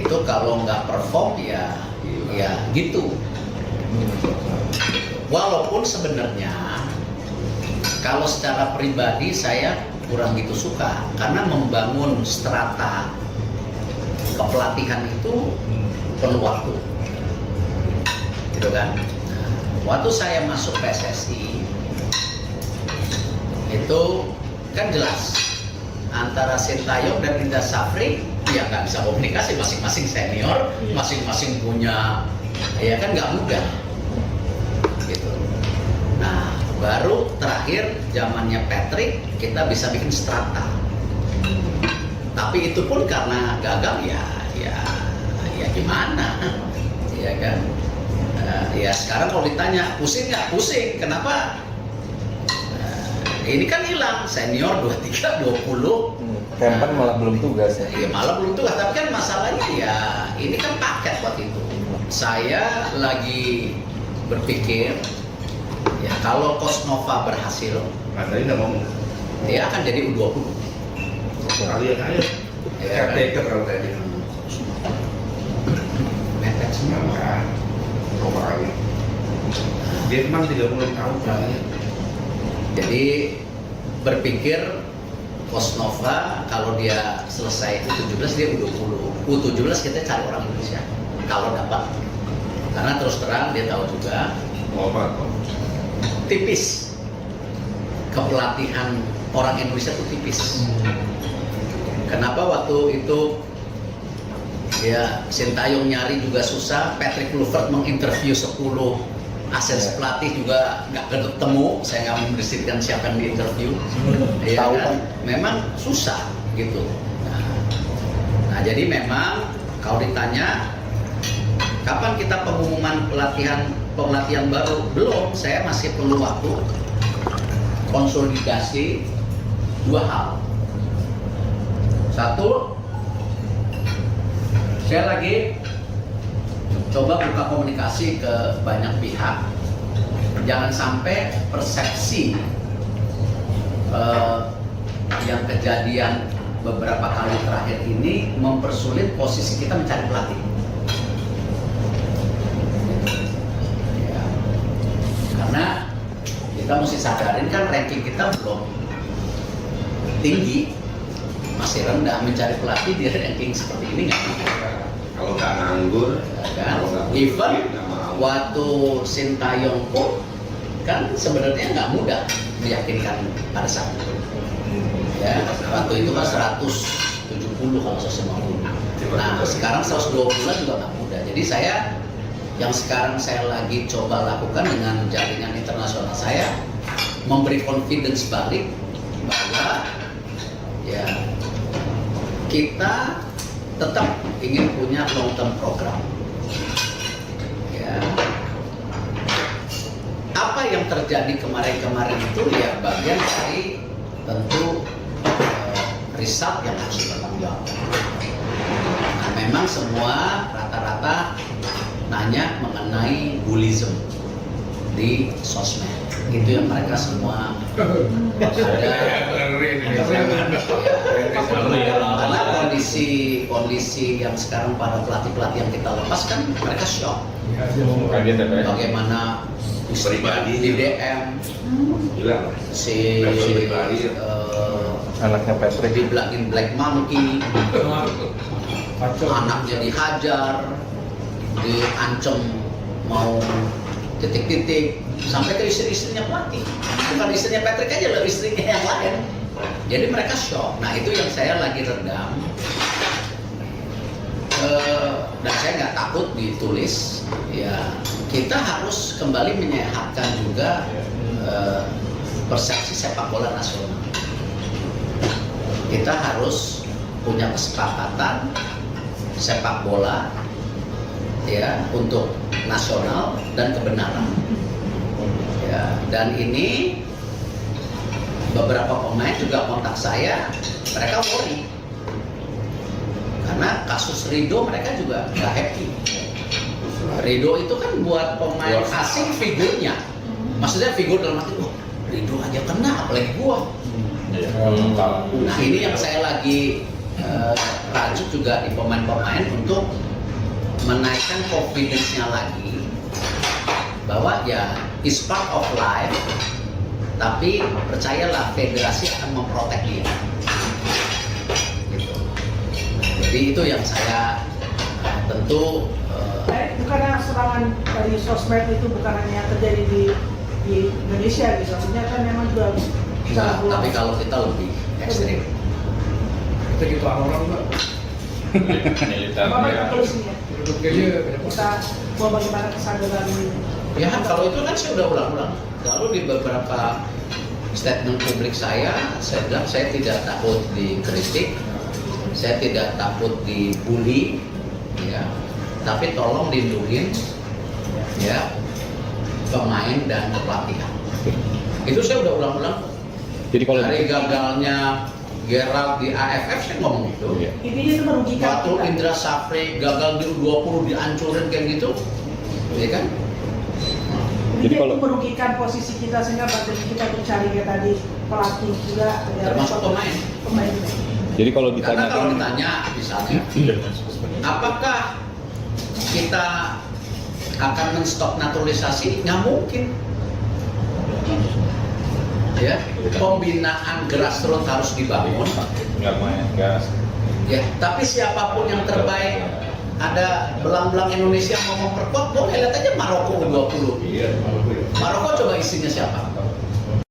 itu kalau nggak perform ya gitu. Walaupun sebenarnya kalau secara pribadi saya kurang gitu suka, karena membangun strata kepelatihan itu perlu waktu, gitu kan. Waktu saya masuk PSSI itu kan jelas antara Sintayong dan Indra Safri ya nggak bisa komunikasi, masing-masing senior, masing-masing punya, ya kan nggak mudah gitu. Nah baru terakhir zamannya Patrick kita bisa bikin strata, tapi itu pun karena gagal ya gimana ya kan. Ya sekarang kalau ditanya pusing nggak, pusing. Kenapa? Ini kan hilang senior 23, 20. Kempen malah belum tugas ya? Iya malah belum tugas, tapi kan masalahnya ya ini kan paket waktu itu. Saya lagi berpikir ya kalau Kosnova berhasil, tadi nggak ngomong. Dia akan jadi U20. Kalian aja. Ya, Caretaker kalau tadi. Metek semua. Enggak. Kali. Dia memang 30 tahun kali. Jadi berpikir Kosnova kalau dia selesai U17 dia U20. U17 kita cari orang Indonesia kalau dapat. Karena terus terang dia tahu juga tipis kepelatihan orang Indonesia itu tipis. Kenapa waktu itu ya Sintayong nyari juga susah, Patrick Kluivert menginterview 10 asisten pelatih juga nggak ketemu, saya nggak memberitakan siapa yang diinterview. Ya kan? Memang susah gitu. Nah jadi memang kalau ditanya kapan kita pengumuman pelatihan baru, belum. Saya masih perlu waktu konsolidasi dua hal. Satu, saya lagi coba buka komunikasi ke banyak pihak. Jangan sampai persepsi yang kejadian beberapa kali terakhir ini mempersulit posisi kita mencari pelatih. Ya. Karena kita mesti sadarin kan ranking kita belum tinggi, masih rendah. Mencari pelatih di ranking seperti ini nggak mudah. Kalau nggak nganggur, Kan? Even waktu Sintayong pun kan sebenarnya nggak mudah meyakinkan pada saat itu. Ya, waktu itu kan 170 kalau 150. Nah, sekarang 120 juga nggak mudah. Jadi yang sekarang saya lagi coba lakukan dengan jaringan internasional saya, memberi confidence balik bahwa ya kita tetap ingin punya long term program. Ya. Apa yang terjadi kemarin-kemarin itu ya bagian dari tentu result yang harus dipertanggungjawabkan. Nah, memang semua rata-rata nanya mengenai bullyism di sosmed. Itu yang mereka semua ada. Karena kondisi yang sekarang para pelatih yang kita lepas kan mereka shock. Bagaimana pribadi di DM si anaknya Patrick dibilangin black monkey, anaknya dihajar, diancam mau titik-titik, sampai ke istri-istrinya pelatih. Bukan istrinya Patrick aja loh, istrinya yang lain. Jadi mereka shock. Nah itu yang saya lagi redam. Dan saya nggak takut ditulis. Ya kita harus kembali menyehatkan juga persepsi sepak bola nasional. Kita harus punya kesepakatan sepak bola ya untuk nasional dan kebenaran. Ya, dan ini beberapa pemain juga kontak saya, mereka worry karena kasus Rido mereka juga nggak happy. Rido itu kan buat pemain asing figurnya, maksudnya figur dalam arti, Rido aja kena, apalagi gua. Nah ini yang saya lagi rajuk juga di pemain-pemain untuk menaikkan confidence-nya lagi bahwa ya is part of life, tapi percayalah federasi akan memprotek dia. Gitu. Jadi itu yang saya tentu bukan serangan dari sosmed itu bukan hanya terjadi di Indonesia gitu, artinya kan memang juga enggak, tapi kalau kita lebih ekstrim. Kita gitu orang mbak. Apa Militernya. konklusinya? Kita mau bagaimana kesadaran ini? Ya kalau itu kan saya udah ulang-ulang. Lalu di beberapa statement publik saya bilang saya tidak takut dikritik, saya tidak takut dibully, ya. Tapi tolong lindungin ya pemain dan pelatihan. Itu saya udah ulang-ulang. Jadi kalau Dari gagalnya Gerald di AFF saya ngomong itu. Iya. Intinya itu merugikan Waktu kita. Indra Safri gagal di U20 dihancurin kayak gitu, ya kan? Jadi Jadi kalau- itu merugikan posisi kita sehingga bagian kita mencari kayak tadi pelatih juga ya, Termasuk pemain. pemain. jadi kalau Karena kalau ditanya ditanya misalnya, apakah kita akan men-stop naturalisasi? Nggak mungkin. Ya, pembinaan grassroots harus dibangun. nggak main gas. Ya, tapi siapapun yang terbaik, ada belang-belang Indonesia mau memperkuat, boleh lihat aja Maroko U20. Iya, kalau gue. Maroko coba isinya siapa?